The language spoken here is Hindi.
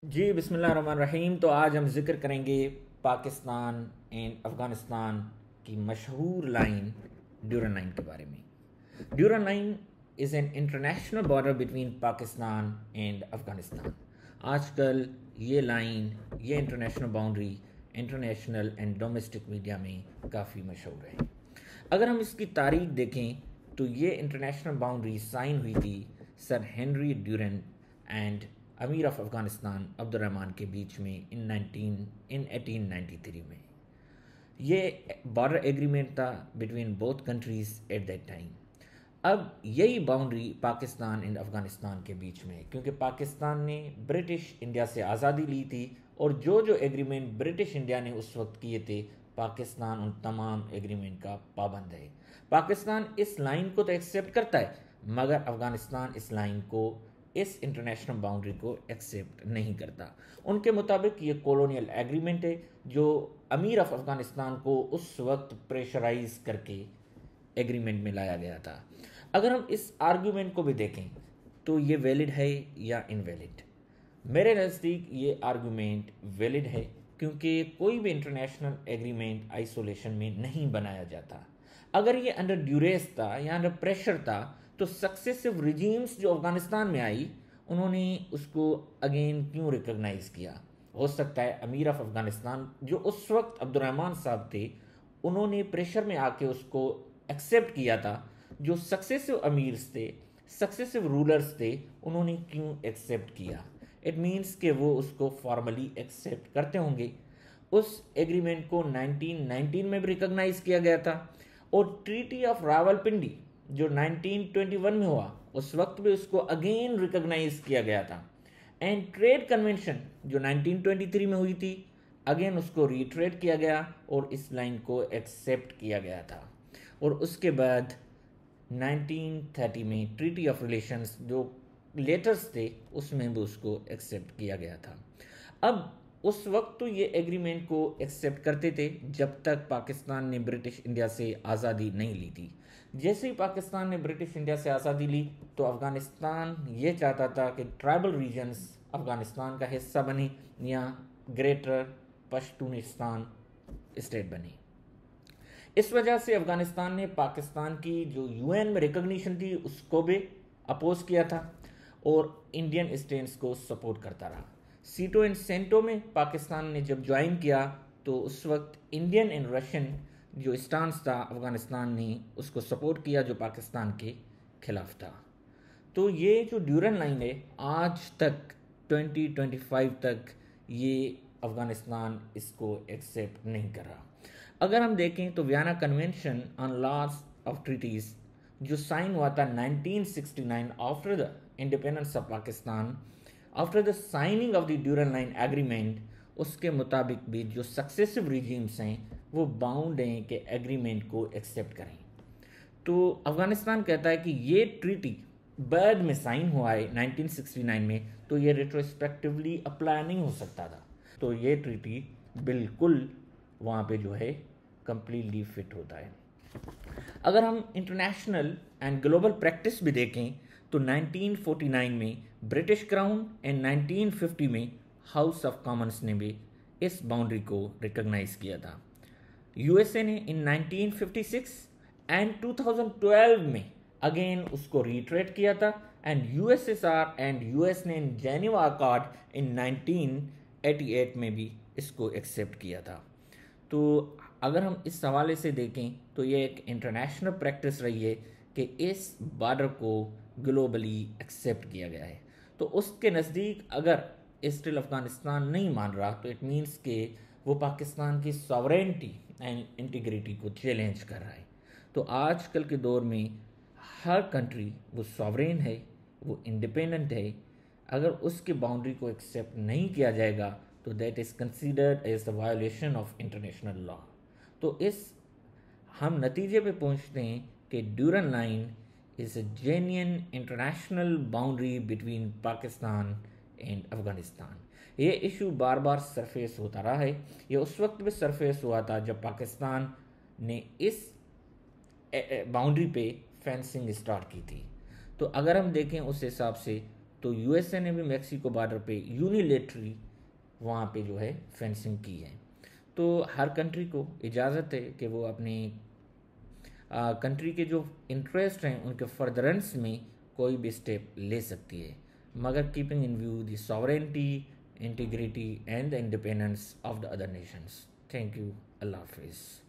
जी बिस्मिल्लाहिर्रहमानिर्रहीम। तो आज हम जिक्र करेंगे पाकिस्तान एंड अफ़गानिस्तान की मशहूर लाइन ड्यूरन लाइन के बारे में। Durand line is an international border between Pakistan and Afghanistan. आजकल ये लाइन, ये international boundary international and domestic media में काफ़ी मशहूर है। अगर हम इसकी तारीख देखें तो ये इंटरनेशनल बाउंड्री साइन हुई थी सर हेनरी ड्यूरन एंड अमीर ऑफ अफ़गानिस्तान अब्दुर्रहमान के बीच में इन 1893 में। ये बॉर्डर एग्रीमेंट था between both countries at that time. अब यही बाउंड्री पाकिस्तान एंड अफ़गानिस्तान के बीच में है, क्योंकि पाकिस्तान ने ब्रिटिश इंडिया से आज़ादी ली थी और जो जो एग्रीमेंट ब्रिटिश इंडिया ने उस वक्त किए थे, पाकिस्तान उन तमाम एग्रीमेंट का पाबंद है। पाकिस्तान इस लाइन को तो एक्सेप्ट करता है, मगर अफ़गानिस्तान इस लाइन को, इस इंटरनेशनल बाउंड्री को एक्सेप्ट नहीं करता। उनके मुताबिक ये कॉलोनियल एग्रीमेंट है जो अमीर ऑफ अफ़गानिस्तान को उस वक्त प्रेशराइज करके एग्रीमेंट में लाया गया था। अगर हम इस आर्ग्यूमेंट को भी देखें तो ये वैलिड है या इनवैलिड। मेरे नज़दीक ये आर्ग्यूमेंट वैलिड है, क्योंकि कोई भी इंटरनेशनल एग्रीमेंट आइसोलेशन में नहीं बनाया जाता। अगर ये अंडर ड्यूरेस था या अंडर प्रेशर था तो सक्सेसिव रिजीम्स जो अफगानिस्तान में आई, उन्होंने उसको अगेन क्यों रिकॉग्नाइज किया। हो सकता है अमीर ऑफ अफगानिस्तान जो उस वक्त अब्दुर्रहमान साहब थे, उन्होंने प्रेशर में आके उसको एक्सेप्ट किया था। जो सक्सेसिव अमीर्स थे, सक्सेसिव रूलर्स थे, उन्होंने क्यों एक्सेप्ट किया। इट मीन्स कि वो उसको फॉर्मली एक्सेप्ट करते होंगे। उस एग्रीमेंट को 1919 में भी रिकॉग्नाइज किया गया था और ट्रीटी ऑफ रावलपिंडी जो 1921 में हुआ, उस वक्त भी उसको अगेन रिकॉग्नाइज किया गया था। एंड ट्रेड कन्वेंशन जो 1923 में हुई थी, अगेन उसको रीट्रेड किया गया और इस लाइन को एक्सेप्ट किया गया था। और उसके बाद 1930 में ट्रीटी ऑफ रिलेशंस जो लेटर्स थे, उसमें भी उसको एक्सेप्ट किया गया था। अब उस वक्त तो ये एग्रीमेंट को एक्सेप्ट करते थे जब तक पाकिस्तान ने ब्रिटिश इंडिया से आज़ादी नहीं ली थी। जैसे ही पाकिस्तान ने ब्रिटिश इंडिया से आज़ादी ली तो अफ़गानिस्तान ये चाहता था कि ट्राइबल रीजन्स अफ़गानिस्तान का हिस्सा बने या ग्रेटर पश्तूनिस्तान स्टेट बने। इस वजह से अफ़गानिस्तान ने पाकिस्तान की जो यूएन में रिकॉग्निशन थी उसको भी अपोज किया था और इंडियन स्टेट्स को सपोर्ट करता रहा। सीटो एंड सेंटो में पाकिस्तान ने जब ज्वाइन किया तो उस वक्त इंडियन एंड रशियन जो स्टांस था अफ़गानिस्तान ने उसको सपोर्ट किया जो पाकिस्तान के खिलाफ था। तो ये जो ड्यूरन लाइन है, आज तक 2025 तक ये अफ़गानिस्तान इसको एक्सेप्ट नहीं कर रहा। अगर हम देखें तो Vienna convention on laws of treaties जो साइन हुआ था 1969 after the independence of Pakistan, after the signing of the Durand line agreement, उसके मुताबिक भी जो सक्सेसिव रिजीम्स हैं वो बाउंड हैं कि एग्रीमेंट को एक्सेप्ट करें। तो अफ़गानिस्तान कहता है कि ये ट्रीटी बाद में साइन हुआ है 1969 में, तो ये रेट्रोस्पेक्टिवली अप्लाई नहीं हो सकता था। तो ये ट्रीटी बिल्कुल वहाँ पे जो है कंप्लीटली फिट होता है। अगर हम इंटरनेशनल एंड ग्लोबल प्रैक्टिस भी देखें तो 1949 में ब्रिटिश क्राउन एंड 1950 में हाउस ऑफ कॉमन्स ने भी इस बाउंड्री को रिकॉग्नाइज किया था। यूएसए ने इन 1956 एंड 2012 में अगेन उसको रीट्रेट किया था एंड यूएसएसआर एंड यूएस ने इन जेनेवा अकॉर्ड इन 1988 में भी इसको एक्सेप्ट किया था। तो अगर हम इस हवाले से देखें तो ये एक इंटरनेशनल प्रैक्टिस रही है कि इस बॉर्डर को ग्लोबली एक्सेप्ट किया गया है। तो उसके नज़दीक अगर स्टिल अफ़गानिस्तान नहीं मान रहा तो इट मीन्स कि वो पाकिस्तान की सॉवरेनिटी एंड इंटीग्रिटी को चैलेंज कर रहा है। तो आजकल के दौर में हर कंट्री वो सॉवरेन है, वो इंडिपेंडेंट है। अगर उसकी बाउंड्री को एक्सेप्ट नहीं किया जाएगा तो that is considered as the violation of international law. तो इस हम नतीजे पे पहुंचते हैं कि Durand line is a genuine international boundary between Pakistan and Afghanistan. ये इशू बार बार सरफेस होता रहा है। ये उस वक्त भी सरफेस हुआ था जब पाकिस्तान ने इस बाउंड्री पे फेंसिंग स्टार्ट की थी। तो अगर हम देखें उस हिसाब से तो यूएसए ने भी मैक्सिको बॉर्डर पे यूनिलेटरी वहाँ पे जो है फेंसिंग की है। तो हर कंट्री को इजाज़त है कि वो अपनी कंट्री के जो इंटरेस्ट हैं उनके फर्दरेंस में कोई भी स्टेप ले सकती है, मगर keeping in view the sovereignty, integrity and the independence of the other nations. Thank you. अल्लाह हाफिज़।